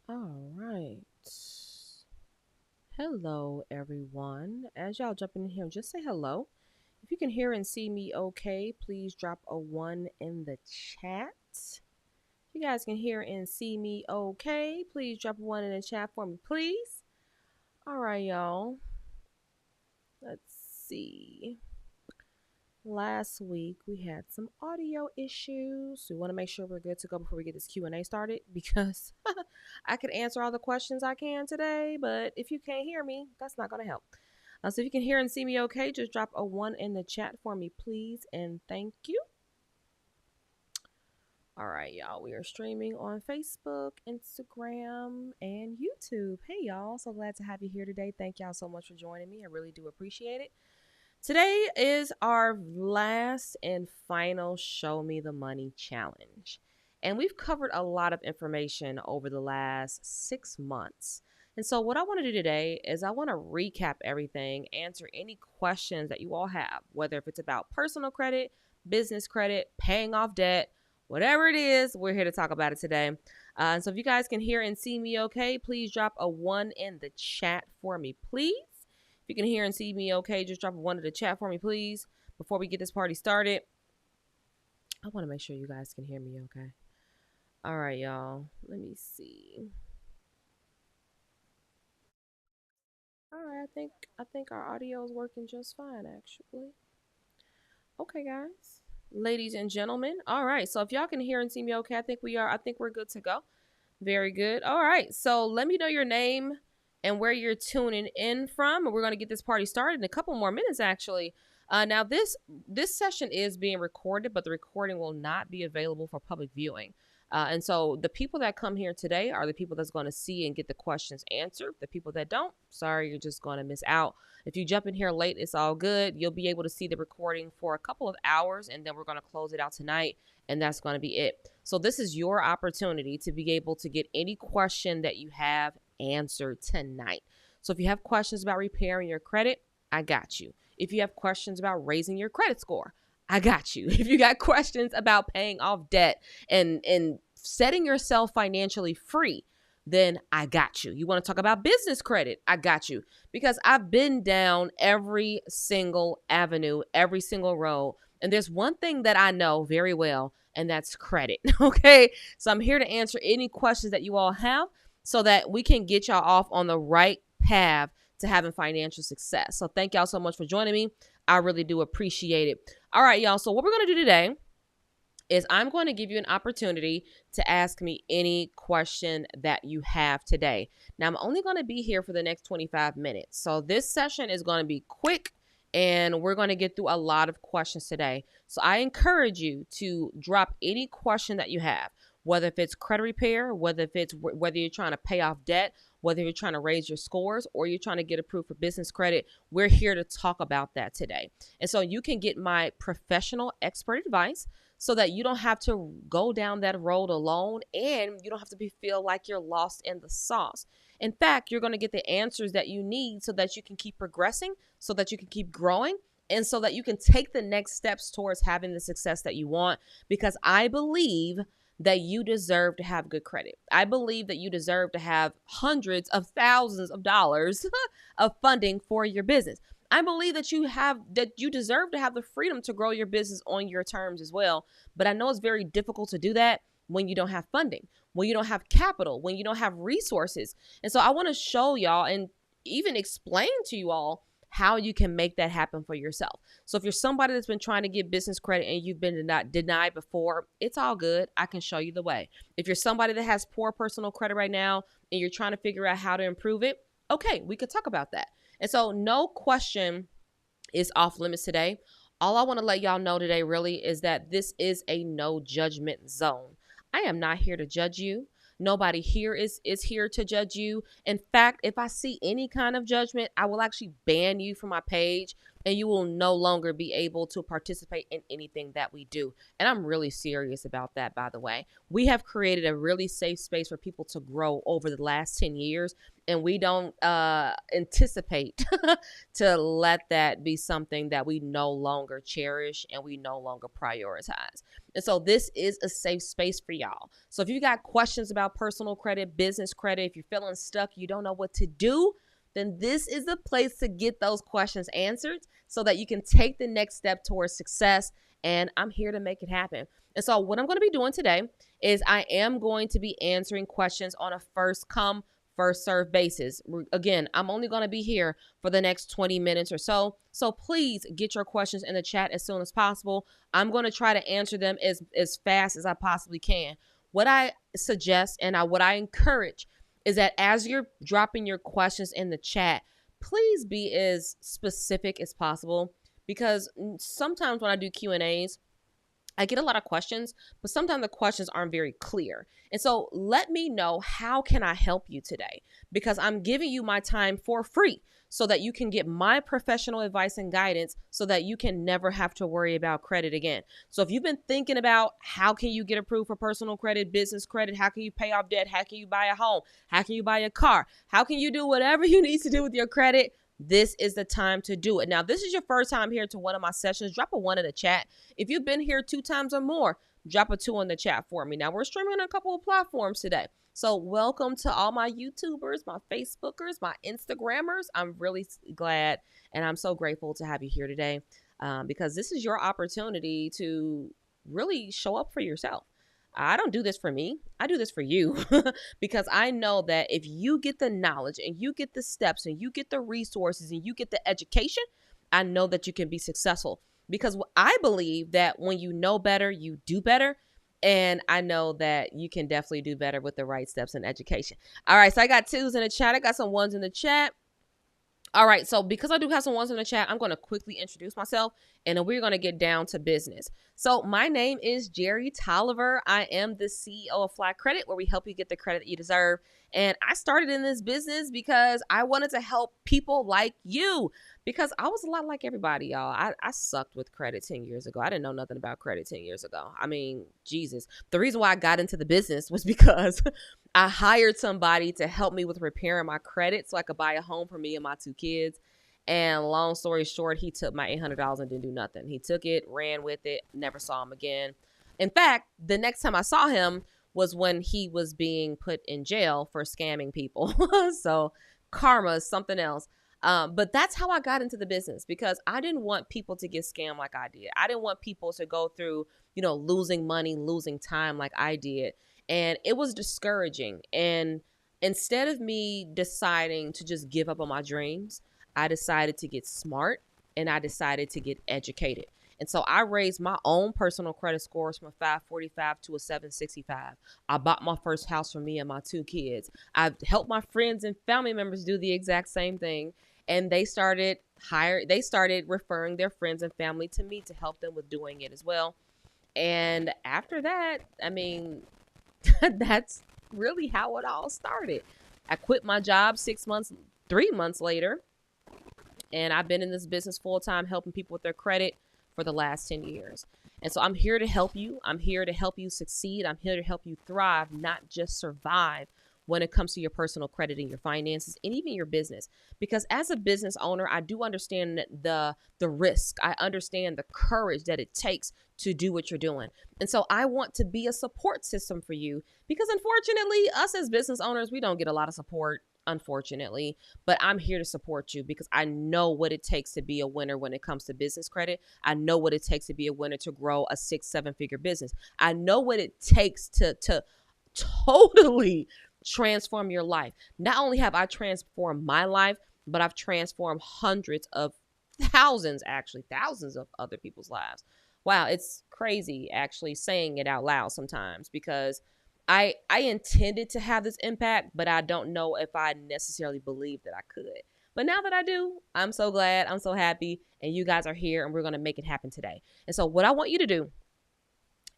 All right. Hello, everyone. As y'all jump in here, just say hello. If you can hear and see me okay, please drop a one in the chat. If you guys can hear and see me okay, please drop a one in the chat for me, please. All right, y'all. Let's see. Last week we had some audio issues. We want to make sure we're good to go before we get this Q&A started because I could answer all the questions I can today, but if you can't hear me, that's not going to help. So if you can hear and see me okay, just drop a one in the chat for me, please, and thank you. All right, y'all. We are streaming on Facebook, Instagram, and YouTube. Hey, y'all. So glad to have you here today. Thank y'all so much for joining me. I really do appreciate it. Today is our last and final Show Me the Money challenge. And we've covered a lot of information over the last 6 months. And so, what I want to do today is I want to recap everything, answer any questions that you all have, whether if it's about personal credit, business credit, paying off debt, whatever it is, we're here to talk about it today. So, if you guys can hear and see me okay, please drop a one in the chat for me, please. If you can hear and see me okay, just drop a one in the chat for me, please. Before we get this party started, I want to make sure you guys can hear me okay. All right, y'all. Let me see. All right, I think our audio is working just fine, actually. Okay, guys, ladies and gentlemen. All right, so if y'all can hear and see me okay, I think we are. I think we're good to go. Very good. All right, so let me know your name and where you're tuning in from, and we're gonna get this party started in a couple more minutes, actually. Now this session is being recorded, but the recording will not be available for public viewing. And so the people that come here today are the people that's going to see and get the questions answered. The people that don't, sorry, you're just going to miss out. If you jump in here late, it's all good. You'll be able to see the recording for a couple of hours, and then we're going to close it out tonight, and that's going to be it. So this is your opportunity to be able to get any question that you have answered tonight. So if you have questions about repairing your credit, I got you. If you have questions about raising your credit score, I got you. If you got questions about paying off debt and setting yourself financially free, then I got you. You want to talk about business credit? I got you. Because I've been down every single avenue, every single road. And there's one thing that I know very well, and that's credit. Okay. So I'm here to answer any questions that you all have so that we can get y'all off on the right path to having financial success. So thank y'all so much for joining me. I really do appreciate it. All right, y'all. So what we're going to do today is I'm going to give you an opportunity to ask me any question that you have today. Now, I'm only going to be here for the next 25 minutes. So this session is going to be quick and we're going to get through a lot of questions today. So I encourage you to drop any question that you have, whether if it's credit repair, whether you're trying to pay off debt, whether you're trying to raise your scores or you're trying to get approved for business credit. We're here to talk about that today. And so you can get my professional expert advice so that you don't have to go down that road alone and you don't have to feel like you're lost in the sauce. In fact, you're going to get the answers that you need so that you can keep progressing, so that you can keep growing, and so that you can take the next steps towards having the success that you want. Because I believe that you deserve to have good credit. I believe that you deserve to have hundreds of thousands of dollars of funding for your business. I believe that you deserve to have the freedom to grow your business on your terms as well. But I know it's very difficult to do that when you don't have funding, when you don't have capital, when you don't have resources. And so I want to show y'all and even explain to you all how you can make that happen for yourself. So if you're somebody that's been trying to get business credit and you've been denied before, it's all good. I can show you the way. If you're somebody that has poor personal credit right now and you're trying to figure out how to improve it, okay, we could talk about that. And so no question is off limits today. All I want to let y'all know today really is that this is a no judgment zone. I am not here to judge you. Nobody here is here to judge you. In fact, if I see any kind of judgment, I will actually ban you from my page and you will no longer be able to participate in anything that we do. And I'm really serious about that, by the way. We have created a really safe space for people to grow over the last 10 years, and we don't anticipate to let that be something that we no longer cherish and we no longer prioritize. And so this is a safe space for y'all. So if you got questions about personal credit, business credit, if you're feeling stuck, you don't know what to do, then this is the place to get those questions answered so that you can take the next step towards success. And I'm here to make it happen. And so what I'm going to be doing today is I am going to be answering questions on a first come, first serve basis. Again, I'm only going to be here for the next 20 minutes or so. So please get your questions in the chat as soon as possible. I'm going to try to answer them as fast as I possibly can. What I suggest and what I encourage is that as you're dropping your questions in the chat, please be as specific as possible, because sometimes when I do Q&As, I get a lot of questions, but sometimes the questions aren't very clear. And so let me know, how can I help you today? Because I'm giving you my time for free so that you can get my professional advice and guidance so that you can never have to worry about credit again. So if you've been thinking about how can you get approved for personal credit, business credit, how can you pay off debt, how can you buy a home, how can you buy a car, how can you do whatever you need to do with your credit, this is the time to do it. Now, this is your first time here to one of my sessions, drop a 1 in the chat. If you've been here 2 times or more, drop a 2 in the chat for me. Now, we're streaming on a couple of platforms today. So welcome to all my YouTubers, my Facebookers, my Instagrammers. I'm really glad and I'm so grateful to have you here today, because this is your opportunity to really show up for yourself. I don't do this for me. I do this for you because I know that if you get the knowledge and you get the steps and you get the resources and you get the education, I know that you can be successful, because I believe that when you know better, you do better. And I know that you can definitely do better with the right steps and education. All right. So I got 2s in the chat. I got some 1s in the chat. All right, so because I do have some 1s in the chat, I'm going to quickly introduce myself, and then we're going to get down to business. So my name is Jerry Tolliver. I am the CEO of Fly Credit, where we help you get the credit you deserve. And I started in this business because I wanted to help people like you, because I was a lot like everybody, y'all. I sucked with credit 10 years ago. I didn't know nothing about credit 10 years ago. I mean, Jesus. The reason why I got into the business was because I hired somebody to help me with repairing my credit so I could buy a home for me and my 2 kids. And long story short, he took my $800 and didn't do nothing. He took it, ran with it, never saw him again. In fact, the next time I saw him was when he was being put in jail for scamming people. So karma is something else. But that's how I got into the business, because I didn't want people to get scammed like I did. I didn't want people to go through, losing money, losing time like I did. And it was discouraging. And instead of me deciding to just give up on my dreams, I decided to get smart and I decided to get educated. And so I raised my own personal credit scores from a 545 to a 765. I bought my first house for me and my 2 kids. I've helped my friends and family members do the exact same thing. And they started referring their friends and family to me to help them with doing it as well. And after that, I mean, that's really how it all started. I quit my job 3 months later, and I've been in this business full time helping people with their credit for the last 10 years. And so I'm here to help you. I'm here to help you succeed. I'm here to help you thrive, not just survive when it comes to your personal credit and your finances and even your business. Because as a business owner, I do understand the risk. I understand the courage that it takes to do what you're doing. And so I want to be a support system for you, because unfortunately, us as business owners, we don't get a lot of support, unfortunately. But I'm here to support you because I know what it takes to be a winner when it comes to business credit. I know what it takes to be a winner to grow a 6-7 figure business. I know what it takes to totally transform your life. Not only have I transformed my life, but I've transformed thousands of other people's lives. Wow, it's crazy actually saying it out loud sometimes, because I intended to have this impact, but I don't know if I necessarily believed that I could. But now that I do, I'm so glad, I'm so happy, and you guys are here, and we're going to make it happen today. And so what I want you to do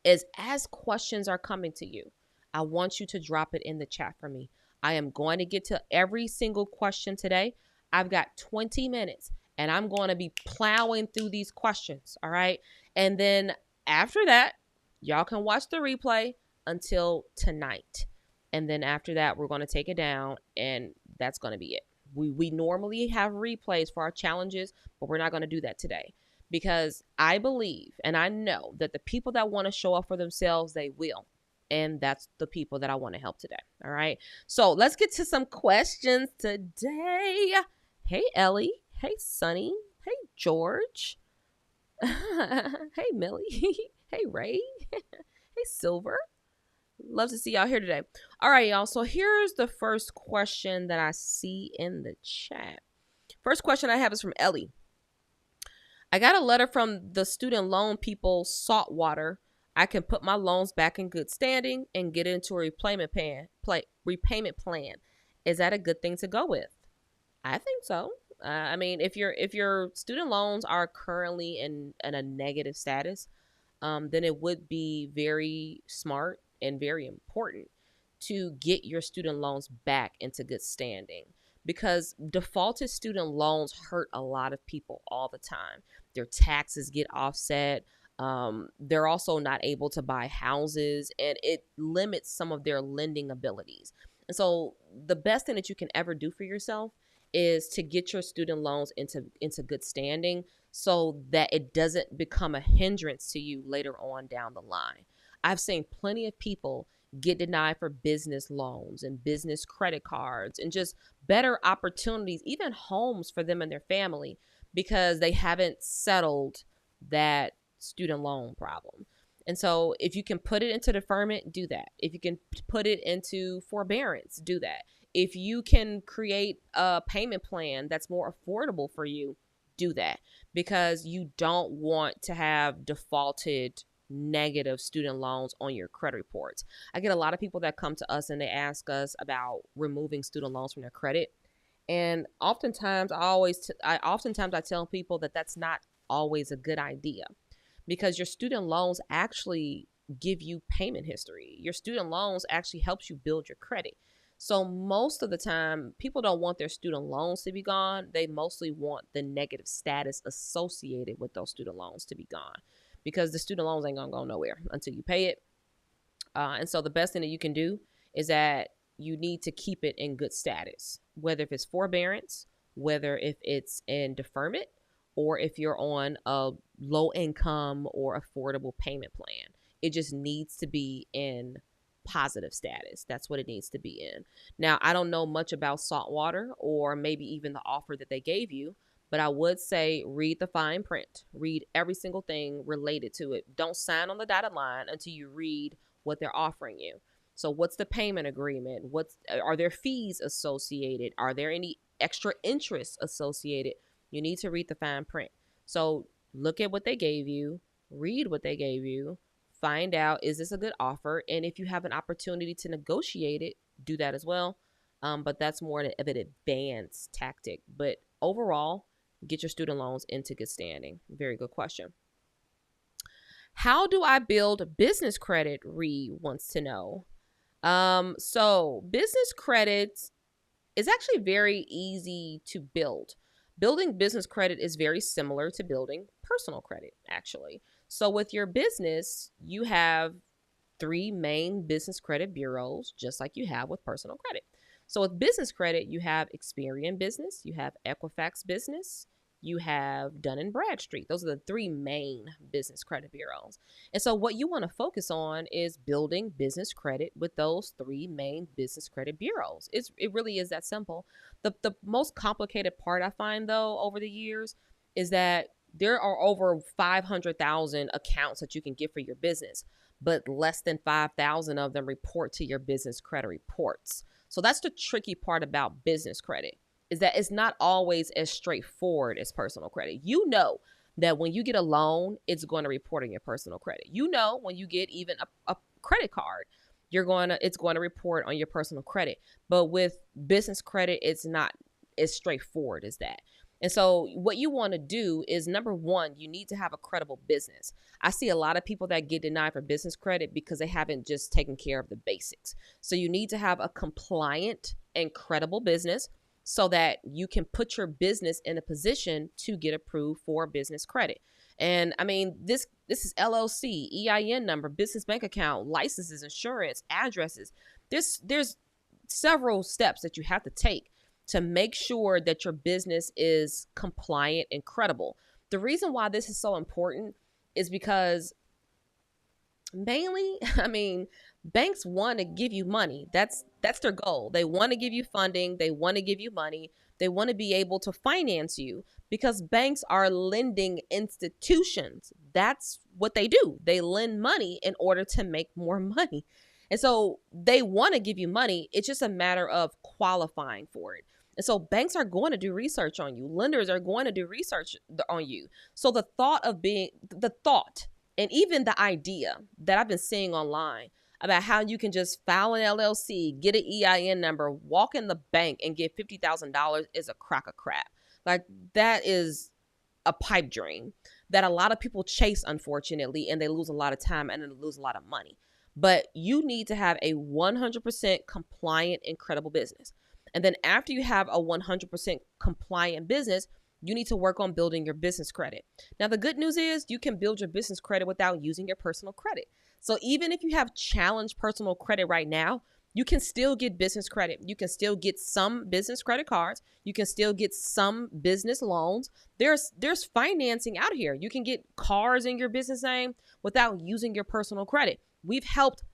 is, as questions are coming to you, I want you to drop it in the chat for me. I am going to get to every single question today. I've got 20 minutes, and I'm going to be plowing through these questions. All right. And then after that, y'all can watch the replay until tonight. And then after that, we're going to take it down, and that's going to be it. We normally have replays for our challenges, but we're not going to do that today, because I believe and I know that the people that want to show up for themselves, they will. And that's the people that I want to help today. All right. So let's get to some questions today. Hey, Ellie. Hey, Sunny. Hey, George. Hey, Millie. Hey, Ray. Hey, Silver. Love to see y'all here today. All right, y'all. So here's the first question that I see in the chat. First question I have is from Ellie. I got a letter from the student loan people, Saltwater. I can put my loans back in good standing and get into a repayment plan. Is that a good thing to go with? I think so. I mean, if your student loans are currently in a negative status, then it would be very smart and very important to get your student loans back into good standing, because defaulted student loans hurt a lot of people all the time. Their taxes get offset. They're also not able to buy houses, and it limits some of their lending abilities. And so the best thing that you can ever do for yourself is to get your student loans into good standing, so that it doesn't become a hindrance to you later on down the line. I've seen plenty of people get denied for business loans and business credit cards and just better opportunities, even homes for them and their family, because they haven't settled that student loan problem. And so if you can put it into deferment, do that. If you can put it into forbearance, do that. If you can create a payment plan that's more affordable for you, do that, because you don't want to have defaulted negative student loans on your credit reports. I get a lot of people that come to us and they ask us about removing student loans from their credit. And oftentimes I tell people that that's not always a good idea, because your student loans actually give you payment history. Your student loans actually helps you build your credit. So most of the time, people don't want their student loans to be gone. They mostly want the negative status associated with those student loans to be gone, because the student loans ain't gonna go nowhere until you pay it. And so the best thing that you can do is that you need to keep it in good status, whether if it's forbearance, whether if it's in deferment, or if you're on a low income or affordable payment plan. It just needs to be in positive status. That's what it needs to be in. Now, I don't know much about Saltwater or maybe even the offer that they gave you, but I would say read the fine print. Read every single thing related to it. Don't sign on the dotted line until you read what they're offering you. So what's the payment agreement? Are there fees associated? Are there any extra interest associated? You need to read the fine print. So look at what they gave you, read what they gave you, find out, is this a good offer? And if you have an opportunity to negotiate it, do that as well. But that's more of an advanced tactic. But overall, get your student loans into good standing. Very good question. How do I build business credit? Ree wants to know. So business credit is actually very easy to build. Building business credit is very similar to building personal credit, actually. So with your business, you have 3 main business credit bureaus, just like you have with personal credit. So with business credit, you have Experian Business, you have Equifax Business, you have Dun & Bradstreet. Those are the 3 main business credit bureaus. And so what you want to focus on is building business credit with those 3 main business credit bureaus. It really is that simple. The most complicated part I find, though, over the years is that there are over 500,000 accounts that you can get for your business, but less than 5,000 of them report to your business credit reports. So that's the tricky part about business credit, is that it's not always as straightforward as personal credit. You know that when you get a loan, it's going to report on your personal credit. You know when you get even a credit card, it's going to report on your personal credit. But with business credit, it's not as straightforward as that. And so what you want to do is, number one, you need to have a credible business. I see a lot of people that get denied for business credit because they haven't just taken care of the basics. So you need to have a compliant and credible business. so that you can put your business in a position to get approved for business credit. And I mean, this is LLC, EIN number, business bank account, licenses, insurance, addresses. There's several steps that you have to take to make sure that your business is compliant and credible. The reason why this is so important is because mainly, I mean, banks want to give you money. That's their goal. They want to give you funding, they want to give you money, they want to be able to finance you because banks are lending institutions. That's what they do. They lend money in order to make more money. And so they want to give you money. It's just a matter of qualifying for it. And so banks are going to do research on you. Lenders are going to do research on you. So the thought and even the idea that I've been seeing online about how you can just file an LLC, get an EIN number, walk in the bank and get $50,000 is a crock of crap. Like, that is a pipe dream that a lot of people chase, unfortunately, and they lose a lot of time and then lose a lot of money. But you need to have a 100% compliant and credible business. And then after you have a 100% compliant business, you need to work on building your business credit. Now, the good news is you can build your business credit without using your personal credit. So even if you have challenged personal credit right now, you can still get business credit. You can still get some business credit cards. You can still get some business loans. There's financing out here. You can get cars in your business name without using your personal credit. We've helped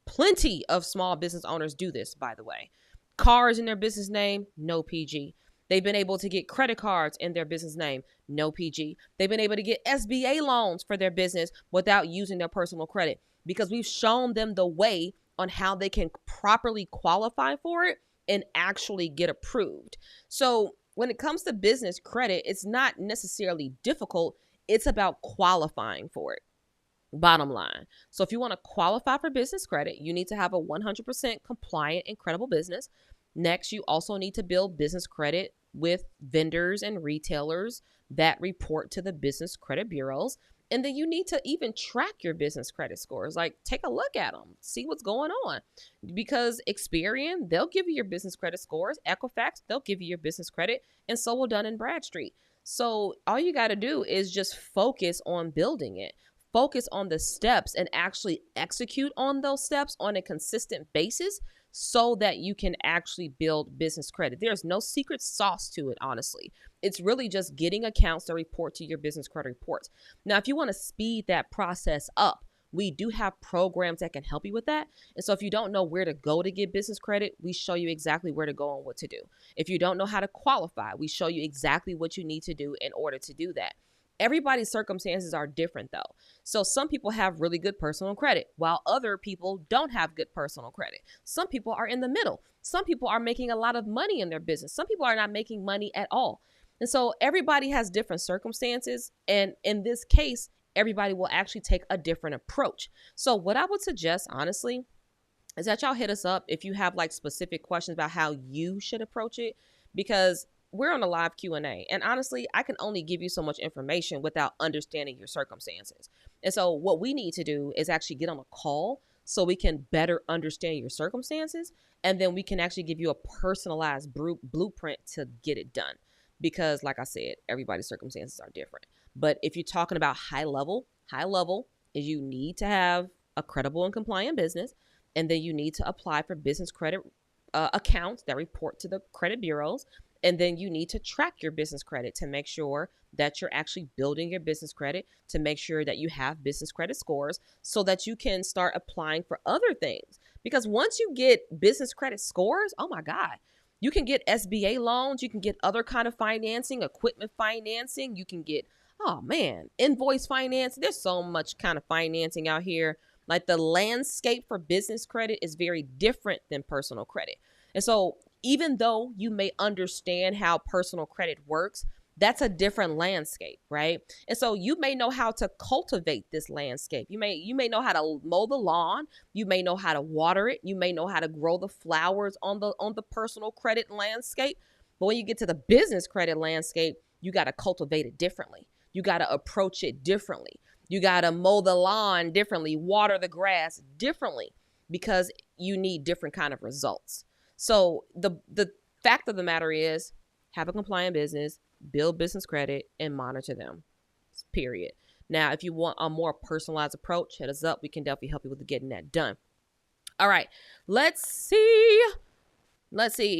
plenty of small business owners do this, by the way. Cars in their business name, no PG. They've been able to get credit cards in their business name, no PG. They've been able to get SBA loans for their business without using their personal credit because we've shown them the way on how they can properly qualify for it and actually get approved. So when it comes to business credit, it's not necessarily difficult. It's about qualifying for it. Bottom line. So if you want to qualify for business credit, you need to have a 100% compliant and credible business. Next, you also need to build business credit with vendors and retailers that report to the business credit bureaus. And then you need to even track your business credit scores. Like, take a look at them, see what's going on. Because Experian, they'll give you your business credit scores. Equifax, they'll give you your business credit. And so will Dun & Bradstreet. So all you got to do is just focus on building it. Focus on the steps and actually execute on those steps on a consistent basis so that you can actually build business credit. There's no secret sauce to it, honestly. It's really just getting accounts to report to your business credit reports. Now, if you want to speed that process up, we do have programs that can help you with that. And so if you don't know where to go to get business credit, we show you exactly where to go and what to do. If you don't know how to qualify, we show you exactly what you need to do in order to do that. Everybody's circumstances are different, though. So some people have really good personal credit, while other people don't have good personal credit. Some people are in the middle. Some people are making a lot of money in their business. Some people are not making money at all. And so everybody has different circumstances. And in this case, everybody will actually take a different approach. So what I would suggest, honestly, is that y'all hit us up if you have like specific questions about how you should approach it, because we're on a live Q&A. And honestly, I can only give you so much information without understanding your circumstances. And so what we need to do is actually get on a call so we can better understand your circumstances. And then we can actually give you a personalized blueprint to get it done. Because like I said, everybody's circumstances are different. But if you're talking about high level is you need to have a credible and compliant business. And then you need to apply for business credit accounts that report to the credit bureaus. And then you need to track your business credit to make sure that you're actually building your business credit, to make sure that you have business credit scores so that you can start applying for other things. Because once you get business credit scores, oh my God, you can get SBA loans, you can get other kind of financing, equipment financing, you can get, oh man, invoice finance. There's so much kind of financing out here. Like, the landscape for business credit is very different than personal credit. And so even though you may understand how personal credit works, that's a different landscape, right? And so you may know how to cultivate this landscape. You may know how to mow the lawn. You may know how to water it. You may know how to grow the flowers on the personal credit landscape. But when you get to the business credit landscape, you got to cultivate it differently. You got to approach it differently. You got to mow the lawn differently, water the grass differently, because you need different kind of results. So the Fact of the matter is, have a compliant business, build business credit, and monitor them. Period. Now, if you want a more personalized approach, hit us up. We can definitely help you with getting that done. All right, let's see.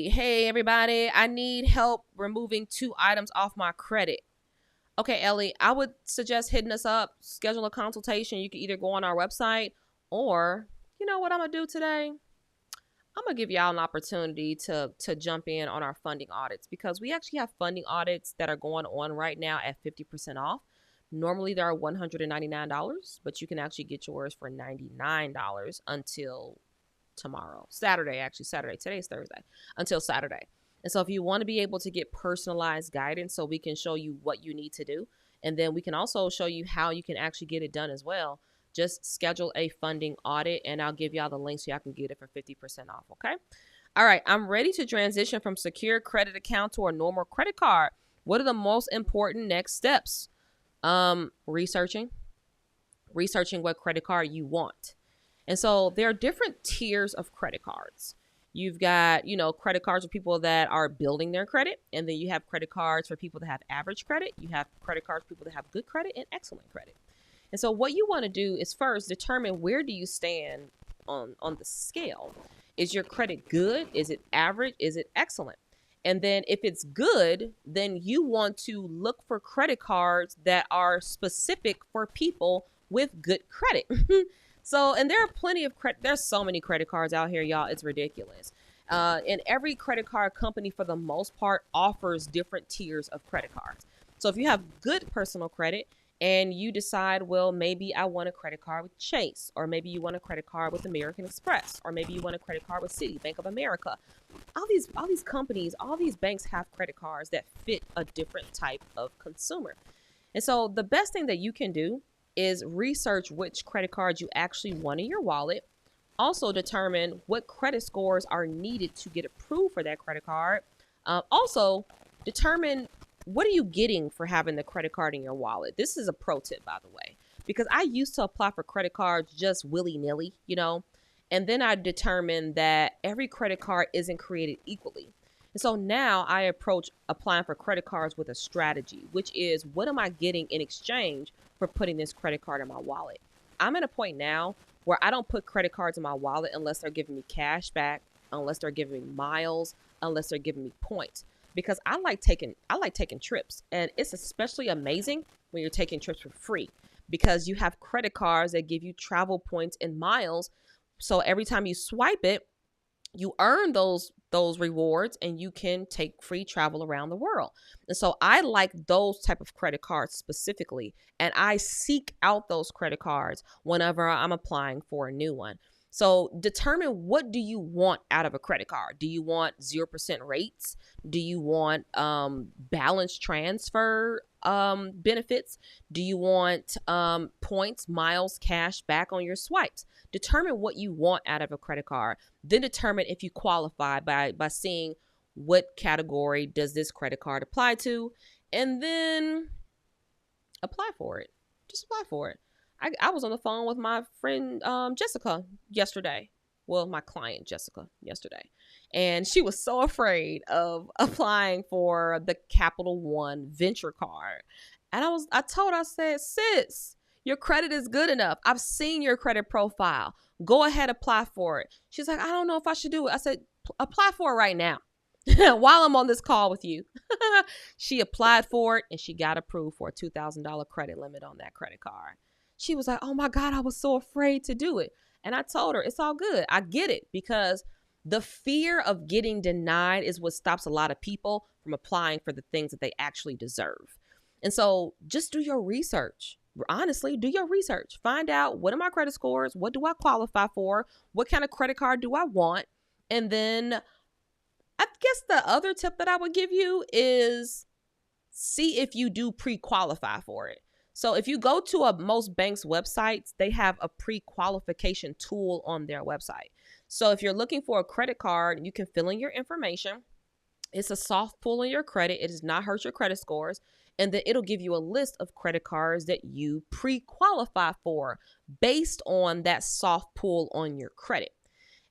Hey, everybody, I need help removing 2 items off my credit. Okay, Ellie, I would suggest hitting us up, schedule a consultation. You can either go on our website or, you know what I'm going to do today? I'm going to give y'all an opportunity to jump in on our funding audits, because we actually have funding audits that are going on right now at 50% off. Normally they're $199, but you can actually get yours for $99 until tomorrow. Saturday. Today's Thursday. Until Saturday. And so if you want to be able to get personalized guidance, so we can show you what you need to do, and then we can also show you how you can actually get it done as well, just schedule a funding audit, and I'll give y'all the link so y'all can get it for 50% off, okay? All right, I'm ready to transition from secure credit account to a normal credit card. What are the most important next steps? Researching what credit card you want. And so there are different tiers of credit cards. You've got, credit cards for people that are building their credit. And then you have credit cards for people that have average credit. You have credit cards for people that have good credit and excellent credit. And so what you want to do is first determine, where do you stand on the scale? Is your credit good? Is it average? Is it excellent? And then if it's good, then you want to look for credit cards that are specific for people with good credit. So, and there are plenty of there's so many credit cards out here, y'all. It's ridiculous. And every credit card company, for the most part, offers different tiers of credit cards. So if you have good personal credit and you decide, well, maybe I want a credit card with Chase, or maybe you want a credit card with American Express, or maybe you want a credit card with Citi, Bank of America. All these companies, all these banks have credit cards that fit a different type of consumer. And so the best thing that you can do is research which credit cards you actually want in your wallet. Also determine what credit scores are needed to get approved for that credit card. Also determine, what are you getting for having the credit card in your wallet? This is a pro tip, by the way, because I used to apply for credit cards just willy-nilly, and then I determined that every credit card isn't created equally. And so now I approach applying for credit cards with a strategy, which is, what am I getting in exchange for putting this credit card in my wallet? I'm at a point now where I don't put credit cards in my wallet unless they're giving me cash back, unless they're giving me miles, unless they're giving me points, because I like taking trips. And it's especially amazing when you're taking trips for free, because you have credit cards that give you travel points and miles. So every time you swipe it, you earn those rewards, and you can take free travel around the world. And so I like those type of credit cards specifically, and I seek out those credit cards whenever I'm applying for a new one. So determine, what do you want out of a credit card? Do you want 0% rates? Do you want balance transfer benefits? Do you want points, miles, cash back on your swipes? Determine what you want out of a credit card. Then determine if you qualify by seeing what category does this credit card apply to, and then apply for it. Just apply for it. I was on the phone with my friend Jessica yesterday. Well, my client Jessica yesterday. And she was so afraid of applying for the Capital One Venture card. And I told her, I said, sis, your credit is good enough. I've seen your credit profile. Go ahead, apply for it. She's like, I don't know if I should do it. I said, apply for it right now while I'm on this call with you. She applied for it, and she got approved for a $2,000 credit limit on that credit card. She was like, oh my God, I was so afraid to do it. And I told her, it's all good. I get it, because the fear of getting denied is what stops a lot of people from applying for the things that they actually deserve. And so just do your research. Honestly, do your research. Find out, what are my credit scores? What do I qualify for? What kind of credit card do I want? And then I guess the other tip that I would give you is, see if you do pre-qualify for it. So if you go to most banks' websites, they have a pre-qualification tool on their website. So if you're looking for a credit card, you can fill in your information. It's a soft pull on your credit. It does not hurt your credit scores. And then it'll give you a list of credit cards that you pre-qualify for based on that soft pull on your credit.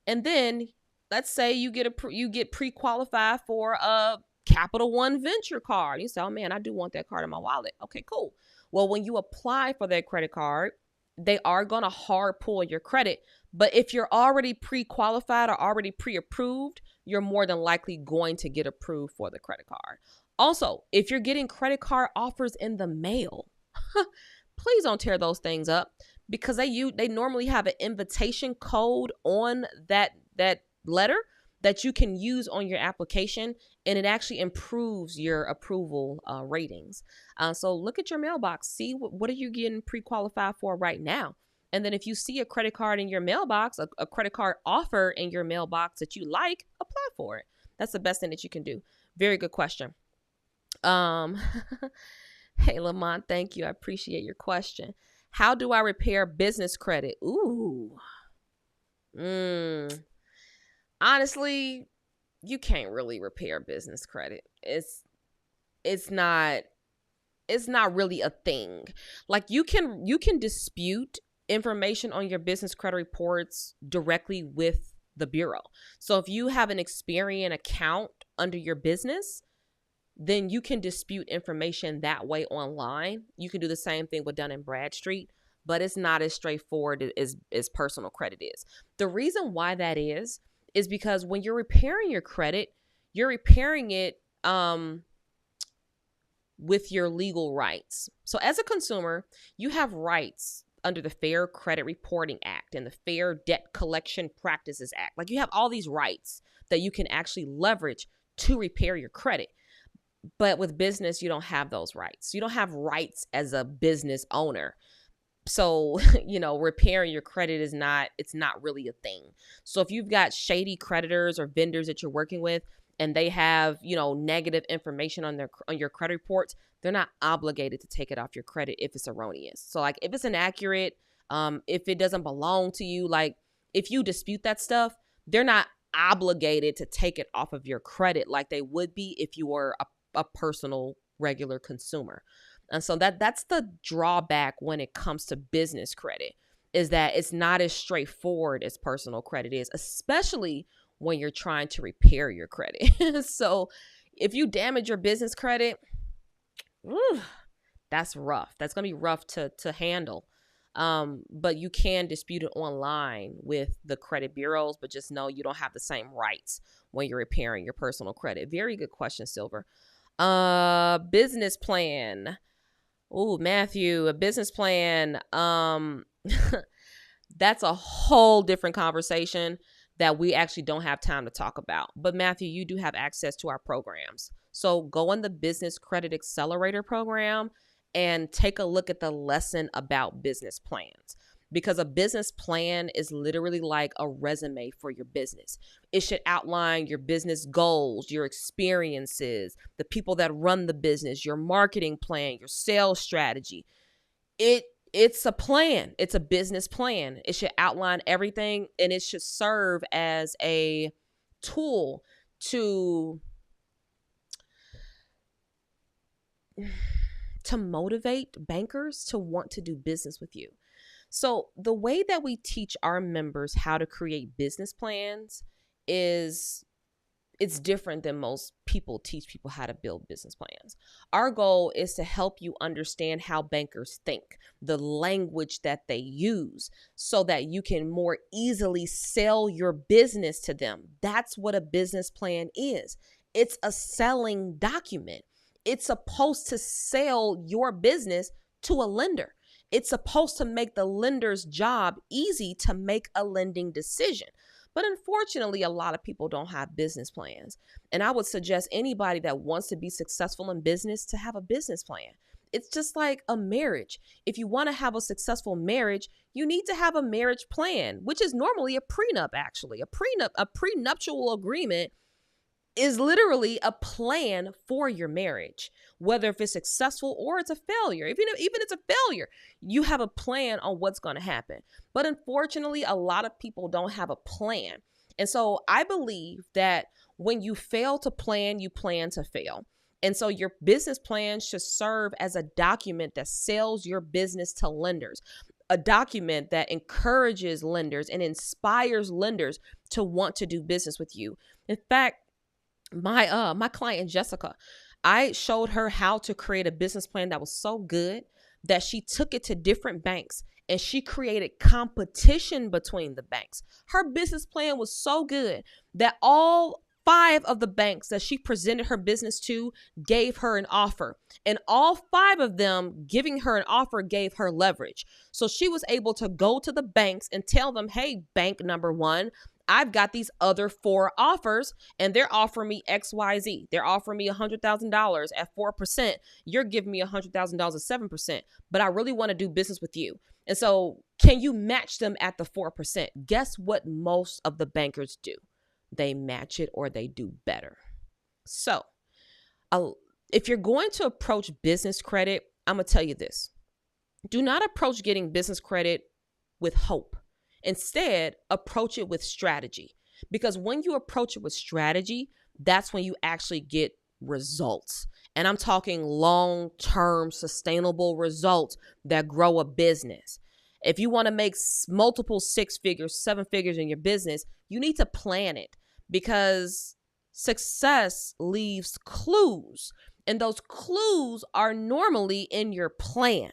And then let's say you get pre-qualified for a Capital One Venture card. You say, oh man, I do want that card in my wallet. Okay, cool. Well, when you apply for that credit card, they are going to hard pull your credit. But if you're already pre-qualified or already pre-approved, you're more than likely going to get approved for the credit card. Also, if you're getting credit card offers in the mail, please don't tear those things up, because they normally have an invitation code on that letter that you can use on your application, and it actually improves your approval ratings. So look at your mailbox, see what are you getting pre-qualified for right now. And then if you see a credit card in your mailbox, a credit card offer in your mailbox that you like, apply for it. That's the best thing that you can do. Very good question. Hey, Lamont, thank you. I appreciate your question. How do I repair business credit? Ooh. Honestly, you can't really repair business credit. It's not really a thing. Like you can dispute information on your business credit reports directly with the bureau. So if you have an Experian account under your business, then you can dispute information that way online. You can do the same thing with Dun & Bradstreet, but it's not as straightforward as personal credit is. The reason why that is because when you're repairing your credit, you're repairing it with your legal rights. So as a consumer, you have rights under the Fair Credit Reporting Act and the Fair Debt Collection Practices Act. Like you have all these rights that you can actually leverage to repair your credit. But with business, you don't have those rights. You don't have rights as a business owner. So, repairing your credit it's not really a thing. So if you've got shady creditors or vendors that you're working with and they have, negative information on your credit reports, they're not obligated to take it off your credit if it's erroneous. So like if it's inaccurate, if it doesn't belong to you, like if you dispute that stuff, they're not obligated to take it off of your credit like they would be if you were a personal regular consumer. And so that's the drawback when it comes to business credit, is that it's not as straightforward as personal credit is, especially when you're trying to repair your credit. So if you damage your business credit, that's rough. That's going to be rough to handle. But you can dispute it online with the credit bureaus, but just know you don't have the same rights when you're repairing your personal credit. Very good question, Silver. Business plan. Oh, Matthew, a business plan. That's a whole different conversation that we actually don't have time to talk about. But Matthew, you do have access to our programs. So go on the Business Credit Accelerator program and take a look at the lesson about business plans. Because a business plan is literally like a resume for your business. It should outline your business goals, your experiences, the people that run the business, your marketing plan, your sales strategy. It's a plan. It's a business plan. It should outline everything, and it should serve as a tool to motivate bankers to want to do business with you. So the way that we teach our members how to create business plans it's different than most people teach people how to build business plans. Our goal is to help you understand how bankers think, the language that they use, so that you can more easily sell your business to them. That's what a business plan is. It's a selling document. It's supposed to sell your business to a lender. It's supposed to make the lender's job easy to make a lending decision. But unfortunately, a lot of people don't have business plans. And I would suggest anybody that wants to be successful in business to have a business plan. It's just like a marriage. If you want to have a successful marriage, you need to have a marriage plan, which is normally a prenup, actually. A prenuptial agreement is literally a plan for your marriage, whether if it's successful or it's a failure. Even it's a failure, you have a plan on what's going to happen. But unfortunately, a lot of people don't have a plan. And so I believe that when you fail to plan, you plan to fail. And so your business plan should serve as a document that sells your business to lenders. a document that encourages lenders and inspires lenders to want to do business with you. In fact, my client Jessica, I showed her how to create a business plan that was so good that she took it to different banks and she created competition between the banks. Her business plan was so good that all 5 of the banks that she presented her business to gave her an offer. And all 5 of them giving her an offer gave her leverage. So she was able to go to the banks and tell them, hey, bank number 1, I've got these other 4 offers and they're offering me XYZ. They're offering me $100,000 at 4%. You're giving me $100,000 at 7%, but I really want to do business with you. And so can you match them at the 4%? Guess what most of the bankers do? They match it or they do better. So if you're going to approach business credit, I'm going to tell you this. Do not approach getting business credit with hope. Instead, approach it with strategy. Because when you approach it with strategy, that's when you actually get results. And I'm talking long-term sustainable results that grow a business. If you want to make multiple 6 figures, 7 figures in your business, you need to plan it because success leaves clues. And those clues are normally in your plan.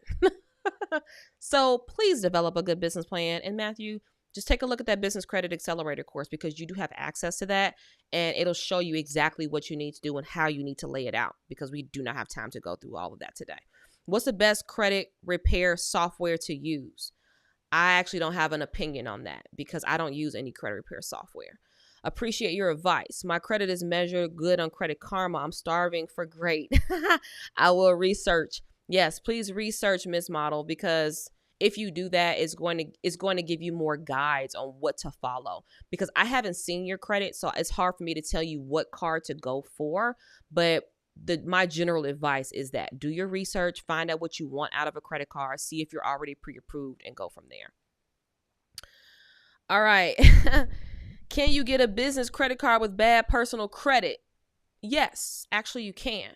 So please develop a good business plan. And Matthew, just take a look at that Business Credit Accelerator course because you do have access to that and it'll show you exactly what you need to do and how you need to lay it out because we do not have time to go through all of that today. What's the best credit repair software to use? I actually don't have an opinion on that because I don't use any credit repair software. Appreciate your advice. My credit is measured good on Credit Karma. I'm starving for great. I will research. Yes, please research, Miss Model, because if you do that, it's going to give you more guides on what to follow. Because I haven't seen your credit, so it's hard for me to tell you what card to go for. But my general advice is that do your research, find out what you want out of a credit card, see if you're already pre-approved, and go from there. All right. Can you get a business credit card with bad personal credit? Yes, actually you can.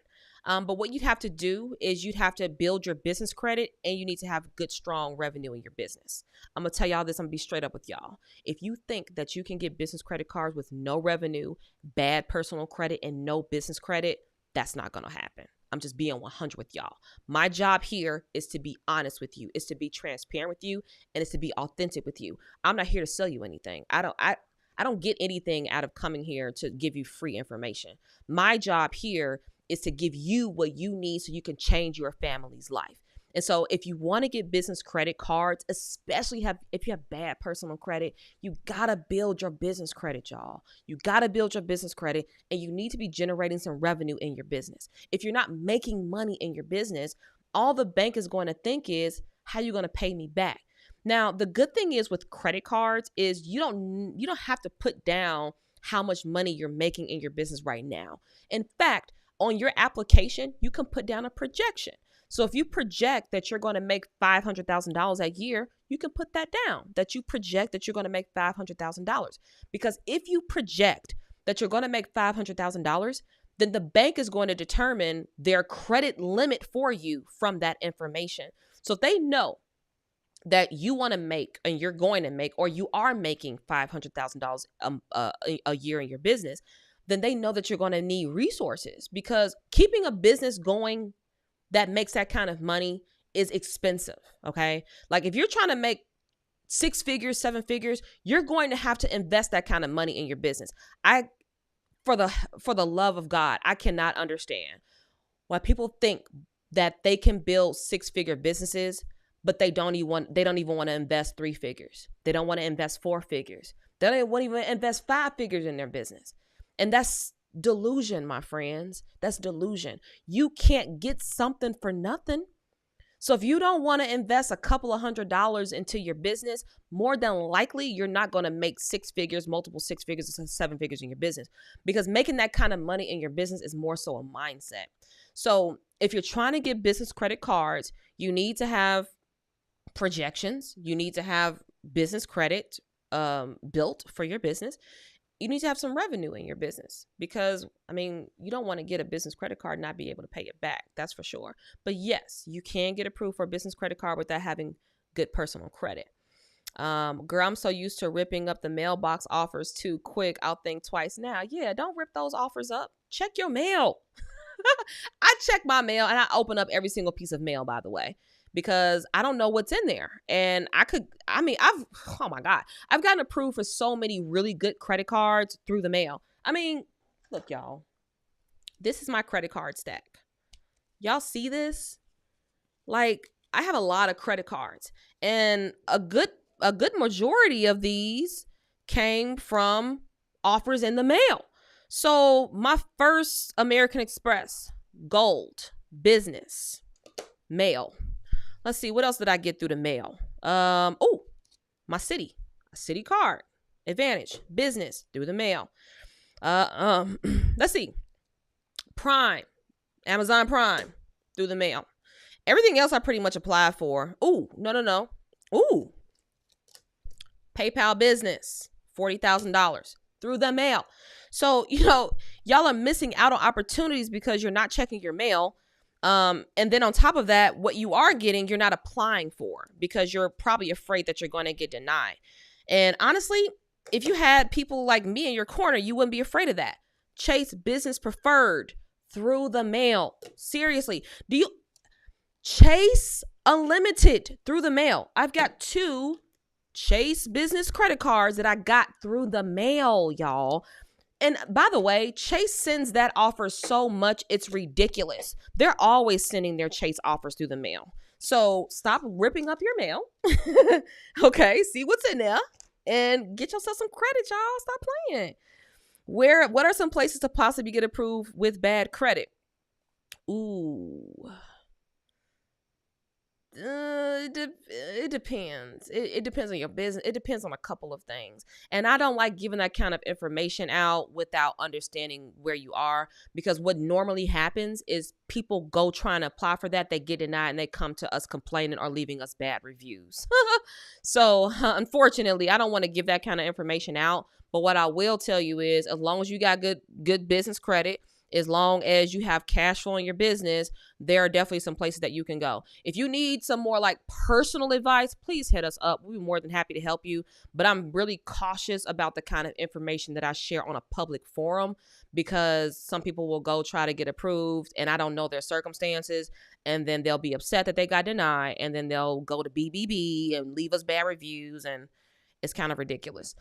But what you'd have to do is you'd have to build your business credit and you need to have good, strong revenue in your business. I'm going to tell y'all this. I'm going to be straight up with y'all. If you think that you can get business credit cards with no revenue, bad personal credit, and no business credit, that's not going to happen. I'm just being 100 with y'all. My job here is to be honest with you, is to be transparent with you, and is to be authentic with you. I'm not here to sell you anything. I don't get anything out of coming here to give you free information. My job here is to give you what you need so you can change your family's life. And so if you want to get business credit cards, especially if you have bad personal credit, you got to build your business credit, y'all. You got to build your business credit and you need to be generating some revenue in your business. If you're not making money in your business, all the bank is going to think is, how are you going to pay me back? Now, the good thing is with credit cards is you don't have to put down how much money you're making in your business right now. In fact, on your application, you can put down a projection. So if you project that you're going to make $500,000 a year, you can put that down, that you project that you're going to make $500,000. Because if you project that you're going to make $500,000, then the bank is going to determine their credit limit for you from that information. So if they know that you want to make and you're going to make, or you are making $500,000 a year in your business, then they know that you're going to need resources because keeping a business going that makes that kind of money is expensive. Okay. Like if you're trying to make 6 figures, 7 figures, you're going to have to invest that kind of money in your business. For the love of God, I cannot understand why people think that they can build 6-figure businesses, but they don't even want to invest 3 figures. They don't want to invest 4 figures. They don't want to even invest 5 figures in their business. And that's delusion, my friends. That's delusion. You can't get something for nothing. So if you don't want to invest a couple of $100s into your business, more than likely you're not going to make 6 figures, multiple 6 figures, 7 figures in your business, because making that kind of money in your business is more so a mindset. So if you're trying to get business credit cards, you need to have projections. You need to have business credit built for your business. You need to have some revenue in your business because, I mean, you don't want to get a business credit card and not be able to pay it back. That's for sure. But yes, you can get approved for a business credit card without having good personal credit. Girl, I'm so used to ripping up the mailbox offers too quick. I'll think twice now. Yeah, don't rip those offers up. Check your mail. I check my mail and I open up every single piece of mail, by the way, because I don't know what's in there. And oh my God, I've gotten approved for so many really good credit cards through the mail. I mean, look, y'all, this is my credit card stack. Y'all see this? Like, I have a lot of credit cards, and a good majority of these came from offers in the mail. So my first American Express, Gold, Business, Mail. Let's see, what else did I get through the mail? My Citi, a Citi card, Advantage, Business, through the mail. Let's see, Prime, Amazon Prime, through the mail. Everything else I pretty much applied for. No. PayPal Business, $40,000 through the mail. So, y'all are missing out on opportunities because you're not checking your mail. And then on top of that, what you are getting, you're not applying for because you're probably afraid that you're going to get denied. And honestly, if you had people like me in your corner, you wouldn't be afraid of that. Chase Business Preferred through the mail. Seriously. Chase Unlimited through the mail. I've got 2 Chase Business credit cards that I got through the mail, y'all. And by the way, Chase sends that offer so much, it's ridiculous. They're always sending their Chase offers through the mail. So stop ripping up your mail. Okay, see what's in there and get yourself some credit, y'all. Stop playing. What are some places to possibly get approved with bad credit? Ooh. It depends. It depends on your business. It depends on a couple of things. And I don't like giving that kind of information out without understanding where you are, because what normally happens is people go trying to apply for that, they get denied, and they come to us complaining or leaving us bad reviews. So unfortunately, I don't want to give that kind of information out. But what I will tell you is, as long as you got good business credit, as long as you have cash flow in your business, there are definitely some places that you can go. If you need some more like personal advice, please hit us up. We'd be more than happy to help you. But I'm really cautious about the kind of information that I share on a public forum, because some people will go try to get approved and I don't know their circumstances, and then they'll be upset that they got denied, and then they'll go to BBB and leave us bad reviews, and it's kind of ridiculous.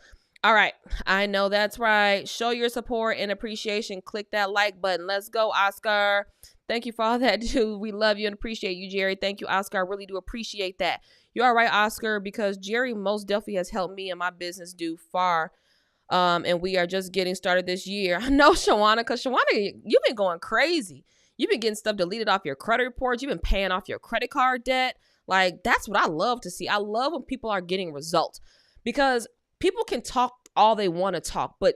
All right. I know that's right. Show your support and appreciation. Click that like button. Let's go, Oscar. Thank you for all that, dude. We love you and appreciate you, Jerry. Thank you, Oscar. I really do appreciate that. You are right, Oscar, because Jerry most definitely has helped me and my business do far. And we are just getting started this year. I know, Shawana, because Shawana, you've been going crazy. You've been getting stuff deleted off your credit reports. You've been paying off your credit card debt. Like, that's what I love to see. I love when people are getting results, because people can talk all they want to talk, but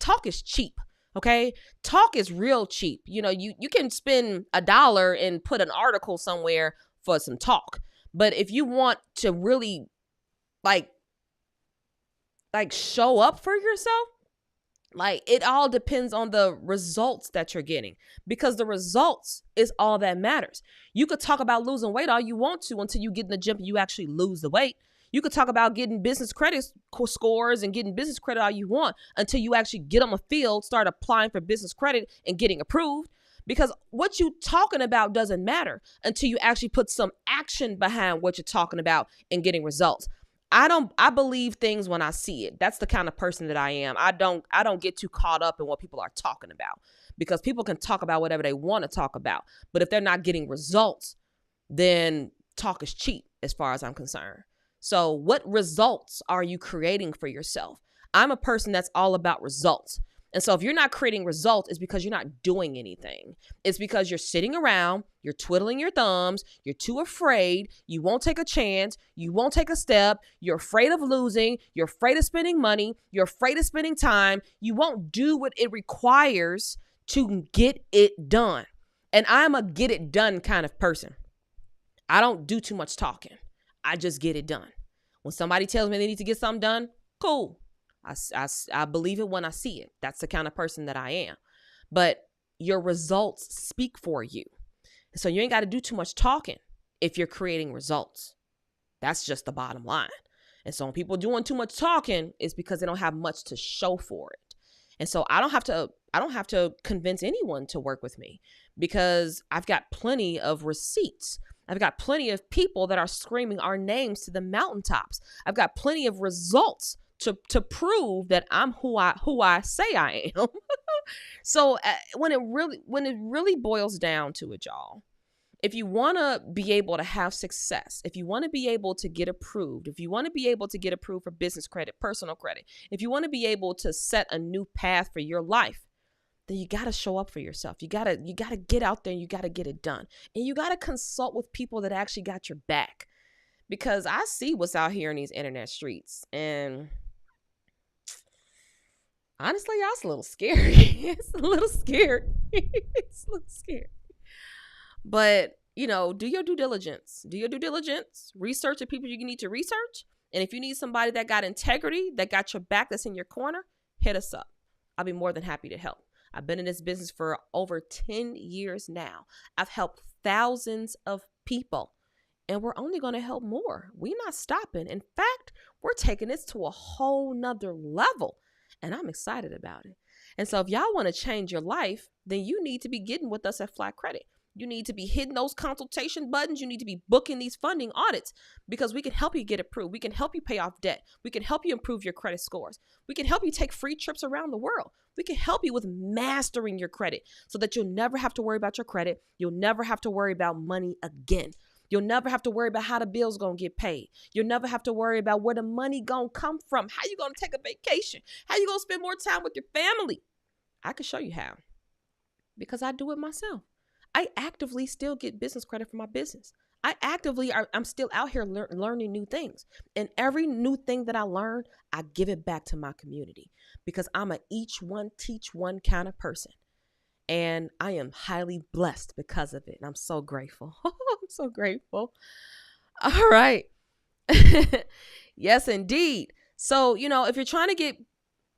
talk is cheap. Okay. Talk is real cheap. You can spend $1 and put an article somewhere for some talk. But if you want to really like show up for yourself, like, it all depends on the results that you're getting, because the results is all that matters. You could talk about losing weight all you want to until you get in the gym and you actually lose the weight. You could talk about getting business credit scores and getting business credit all you want until you actually get on the field, start applying for business credit and getting approved. Because what you talking about doesn't matter until you actually put some action behind what you're talking about and getting results. I believe things when I see it. That's the kind of person that I am. I don't get too caught up in what people are talking about, because people can talk about whatever they want to talk about. But if they're not getting results, then talk is cheap as far as I'm concerned. So what results are you creating for yourself? I'm a person that's all about results. And so if you're not creating results, it's because you're not doing anything. It's because you're sitting around, you're twiddling your thumbs, you're too afraid, you won't take a chance, you won't take a step, you're afraid of losing, you're afraid of spending money, you're afraid of spending time, you won't do what it requires to get it done. And I'm a get it done kind of person. I don't do too much talking. I just get it done. When somebody tells me they need to get something done, cool. I believe it when I see it. That's the kind of person that I am. But your results speak for you. So you ain't got to do too much talking if you're creating results. That's just the bottom line. And so when people doing too much talking, it's because they don't have much to show for it. And so I don't have to convince anyone to work with me because I've got plenty of receipts. I've got plenty of people that are screaming our names to the mountaintops. I've got plenty of results to prove that I'm who I say I am. So when it really boils down to it, y'all, if you want to be able to have success, if you want to be able to get approved, if you want to be able to get approved for business credit, personal credit, if you want to be able to set a new path for your life, then you got to show up for yourself. You got to get out there and you got to get it done. And you got to consult with people that actually got your back. Because I see what's out here in these internet streets, and honestly, y'all, it's a little scary. It's a little scary. It's a little scary. But, do your due diligence. Do your due diligence. Research the people you need to research. And if you need somebody that got integrity, that got your back, that's in your corner, hit us up. I'll be more than happy to help. I've been in this business for over 10 years now. I've helped thousands of people. And we're only going to help more. We're not stopping. In fact, we're taking this to a whole nother level. And I'm excited about it. And so if y'all want to change your life, then you need to be getting with us at Flat Credit. You need to be hitting those consultation buttons. You need to be booking these funding audits because we can help you get approved. We can help you pay off debt. We can help you improve your credit scores. We can help you take free trips around the world. We can help you with mastering your credit so that you'll never have to worry about your credit. You'll never have to worry about money again. You'll never have to worry about how the bill's going to get paid. You'll never have to worry about where the money going to come from. How you going to take a vacation? How you going to spend more time with your family? I can show you how because I do it myself. I actively still get business credit for my business. I'm still out here learning new things. And every new thing that I learn, I give it back to my community because I'm a each one, teach one kind of person. And I am highly blessed because of it. And I'm so grateful. I'm so grateful. All right. Yes, indeed. So, if you're trying to get,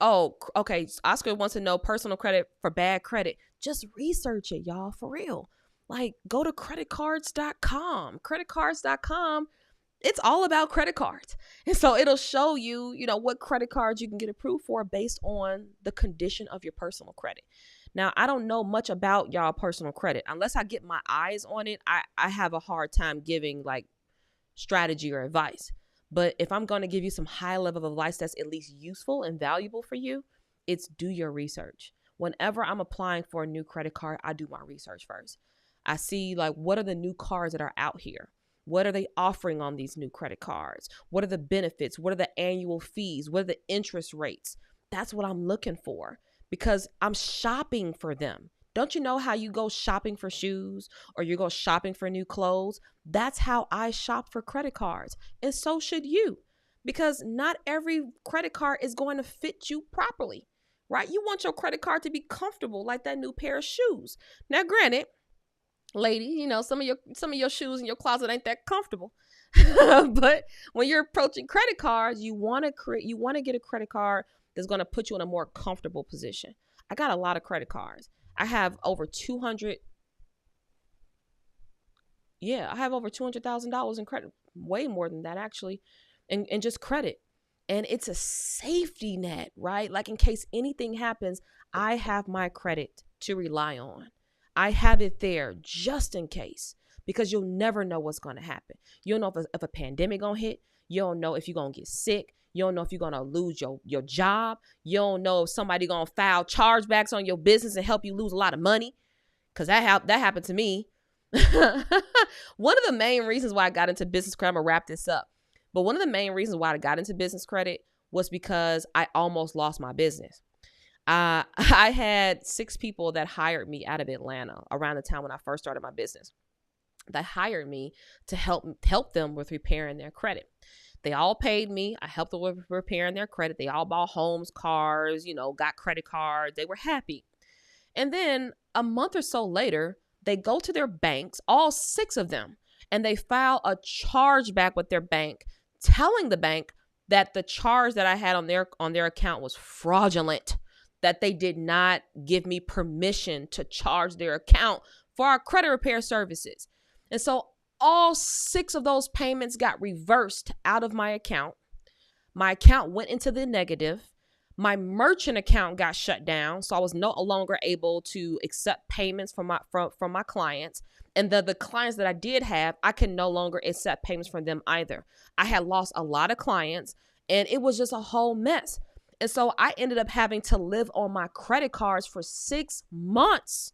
okay, Oscar wants to know personal credit for bad credit. Just research it, y'all, for real. Like, go to creditcards.com. Creditcards.com, it's all about credit cards. And so it'll show you, what credit cards you can get approved for based on the condition of your personal credit. Now, I don't know much about y'all personal credit. Unless I get my eyes on it, I have a hard time giving like strategy or advice. But if I'm going to give you some high level of advice that's at least useful and valuable for you, it's do your research. Whenever I'm applying for a new credit card, I do my research first. I see like what are the new cards that are out here? What are they offering on these new credit cards? What are the benefits? What are the annual fees? What are the interest rates? That's what I'm looking for because I'm shopping for them. Don't you know how you go shopping for shoes or you go shopping for new clothes? That's how I shop for credit cards. And so should you, because not every credit card is going to fit you properly, right? You want your credit card to be comfortable like that new pair of shoes. Now, granted, lady, some of your shoes in your closet ain't that comfortable. But when you're approaching credit cards, you want to get a credit card that's going to put you in a more comfortable position. I got a lot of credit cards. I have over 200. Yeah, I have over $200,000 in credit. Way more than that, actually, and just credit. And it's a safety net, right? Like in case anything happens, I have my credit to rely on. I have it there just in case, because you'll never know what's going to happen. You don't know if a pandemic going to hit. You don't know if you're going to get sick. You don't know if you're going to lose your job. You don't know if somebody going to file chargebacks on your business and help you lose a lot of money, because that happened to me. One of the main reasons why I got into business credit, I'm going to wrap this up. But one of the main reasons why I got into business credit was because I almost lost my business. I had 6 people that hired me out of Atlanta around the time when I first started my business. That hired me to help them with repairing their credit. They all paid me. I helped them with repairing their credit. They all bought homes, cars, got credit cards. They were happy. And then a month or so later, they go to their banks, all 6 of them, and they file a chargeback with their bank, telling the bank that the charge that I had on their account was fraudulent, that they did not give me permission to charge their account for our credit repair services. And so All 6 of those payments got reversed out of my account. My account went into the negative. My merchant account got shut down, so I was no longer able to accept payments from my clients. And the clients that I did have, I could no longer accept payments from them either. I had lost a lot of clients, and it was just a whole mess. And so I ended up having to live on my credit cards for 6 months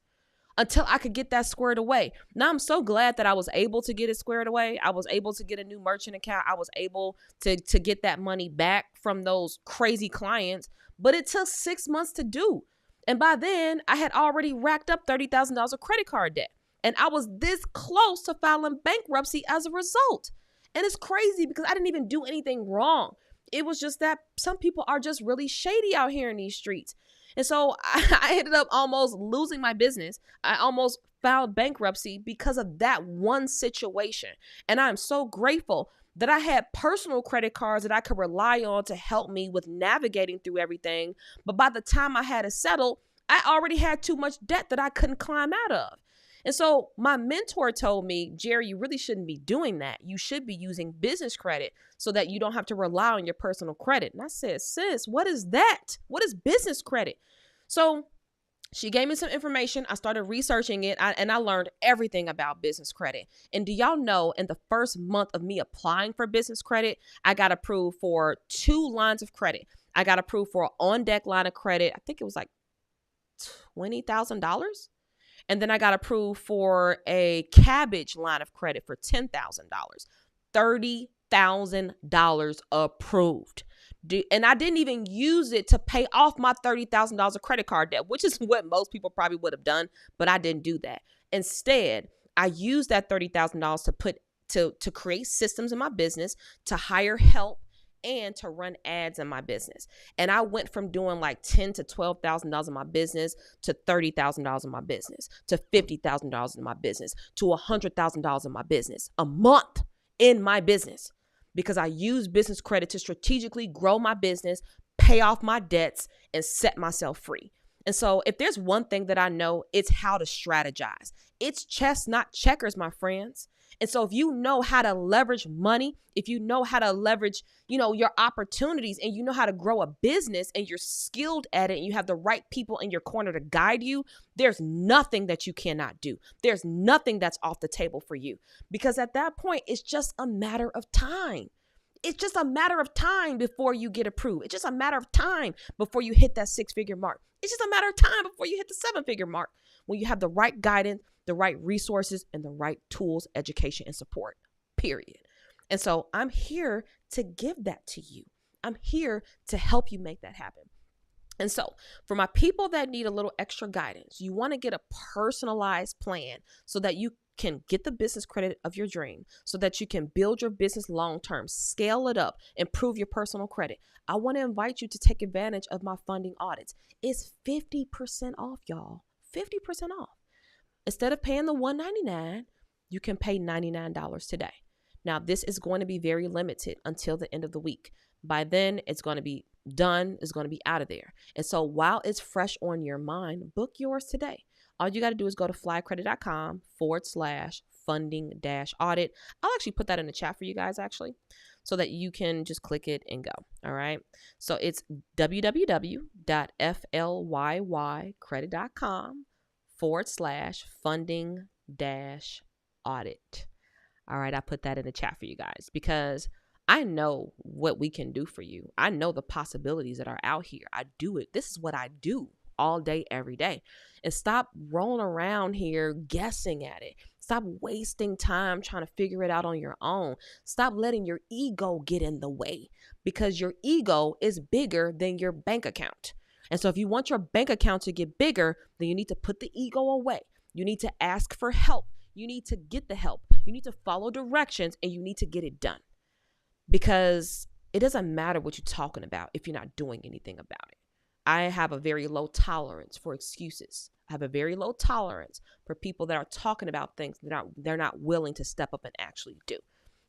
until I could get that squared away. Now, I'm so glad that I was able to get it squared away. I was able to get a new merchant account. I was able to get that money back from those crazy clients, but it took 6 months to do. And by then, I had already racked up $30,000 of credit card debt. And I was this close to filing bankruptcy as a result. And it's crazy because I didn't even do anything wrong. It was just that some people are just really shady out here in these streets. And so I ended up almost losing my business. I almost filed bankruptcy because of that one situation. And I'm so grateful that I had personal credit cards that I could rely on to help me with navigating through everything. But by the time I had it settled, I already had too much debt that I couldn't climb out of. And so my mentor told me, Jerry, you really shouldn't be doing that. You should be using business credit so that you don't have to rely on your personal credit. And I said, sis, what is that? What is business credit? So she gave me some information. I started researching it, and I learned everything about business credit. And do y'all know, in the first month of me applying for business credit, I got approved for 2 lines of credit. I got approved for an on-deck line of credit. I think it was like $20,000. And then I got approved for a cabbage line of credit for $10,000. $30,000 approved. And I didn't even use it to pay off my $30,000 of credit card debt, which is what most people probably would have done, but I didn't do that. Instead, I used that $30,000 to create systems in my business, to hire help, and to run ads in my business. And I went from doing like $10,000 to $12,000 in my business to $30,000 in my business to $50,000 in my business to $100,000 in my business a month in my business, because I use business credit to strategically grow my business, pay off my debts, and set myself free. And so if there's one thing that I know, it's how to strategize. It's chess, not checkers, my friends. And so if you know how to leverage money, if you know how to leverage, your opportunities, and you know how to grow a business, and you're skilled at it, and you have the right people in your corner to guide you, there's nothing that you cannot do. There's nothing that's off the table for you, because at that point, it's just a matter of time. It's just a matter of time before you get approved. It's just a matter of time before you hit that 6-figure mark. It's just a matter of time before you hit the 7-figure mark, when you have the right guidance, the right resources, and the right tools, education, and support, period. And so I'm here to give that to you. I'm here to help you make that happen. And so for my people that need a little extra guidance, you want to get a personalized plan so that you can get the business credit of your dream, so that you can build your business long-term, scale it up, improve your personal credit. I want to invite you to take advantage of my funding audits. It's 50% off, y'all. 50% off. Instead of paying the $199, you can pay $99 today. Now, this is going to be very limited until the end of the week. By then, it's going to be done. It's going to be out of there. And so while it's fresh on your mind, book yours today. All you got to do is go to flycredit.com/funding-audit. I'll actually put that in the chat for you guys, actually, so that you can just click it and go. All right. So it's www.flycredit.com/funding-audit. All right, I put that in the chat for you guys, because I know what we can do for you. I know the possibilities that are out here. I do it. This is what I do all day, every day. And stop rolling around here guessing at it. Stop wasting time trying to figure it out on your own. Stop letting your ego get in the way, because your ego is bigger than your bank account. And so if you want your bank account to get bigger, then you need to put the ego away. You need to ask for help. You need to get the help. You need to follow directions, and you need to get it done, because it doesn't matter what you're talking about if you're not doing anything about it. I have a very low tolerance for excuses. I have a very low tolerance for people that are talking about things they're not willing to step up and actually do.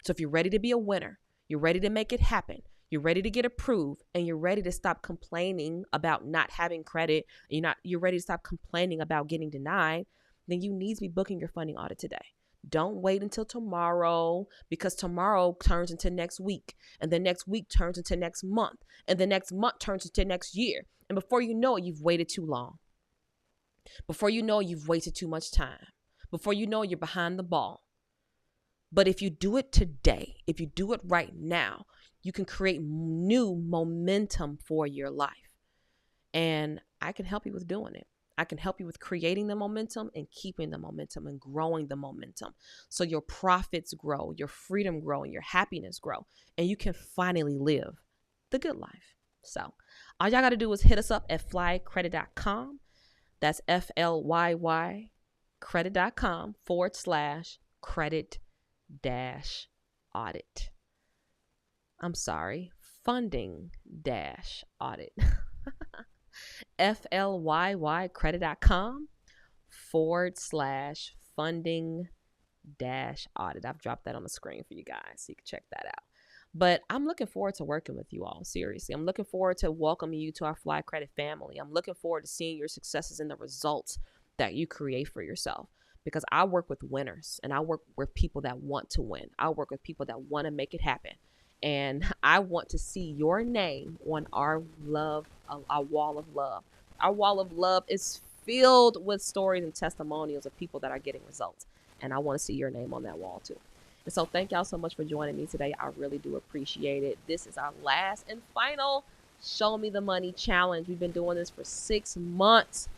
So if you're ready to be a winner, you're ready to make it happen, you're ready to get approved, and you're ready to stop complaining about not having credit, you're ready to stop complaining about getting denied, then you need to be booking your funding audit today. Don't wait until tomorrow, because tomorrow turns into next week, and the next week turns into next month, and the next month turns into next year. And before you know it, you've waited too long. Before you know it, you've wasted too much time. Before you know it, you're behind the ball. But if you do it today, if you do it right now, you can create new momentum for your life. And I can help you with doing it. I can help you with creating the momentum and keeping the momentum and growing the momentum. So your profits grow, your freedom grow, and your happiness grow. And you can finally live the good life. So all y'all got to do is hit us up at flycredit.com. That's FLYY credit.com /credit audit. I'm sorry, funding audit. FLYY credit.com /funding audit. I've dropped that on the screen for you guys so you can check that out. But I'm looking forward to working with you all. Seriously, I'm looking forward to welcoming you to our Fly Credit family. I'm looking forward to seeing your successes and the results that you create for yourself, because I work with winners and I work with people that want to win. I work with people that want to make it happen. And I want to see your name on our wall of love. Our wall of love is filled with stories and testimonials of people that are getting results. And I want to see your name on that wall too. And so thank y'all so much for joining me today. I really do appreciate it. This is our last and final Show Me the Money challenge. We've been doing this for 6 months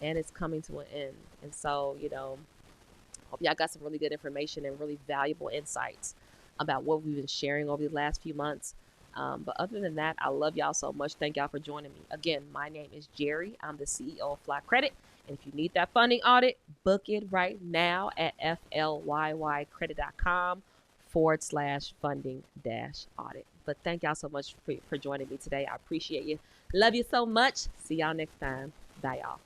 and it's coming to an end. And so, hope y'all got some really good information and really valuable insights about what we've been sharing over the last few months. But other than that, I love y'all so much. Thank y'all for joining me. Again, my name is Jerry. I'm the CEO of Fly Credit. And if you need that funding audit, book it right now at FLYYcredit.com /funding audit. But thank y'all so much for joining me today. I appreciate you. Love you so much. See y'all next time. Bye, y'all.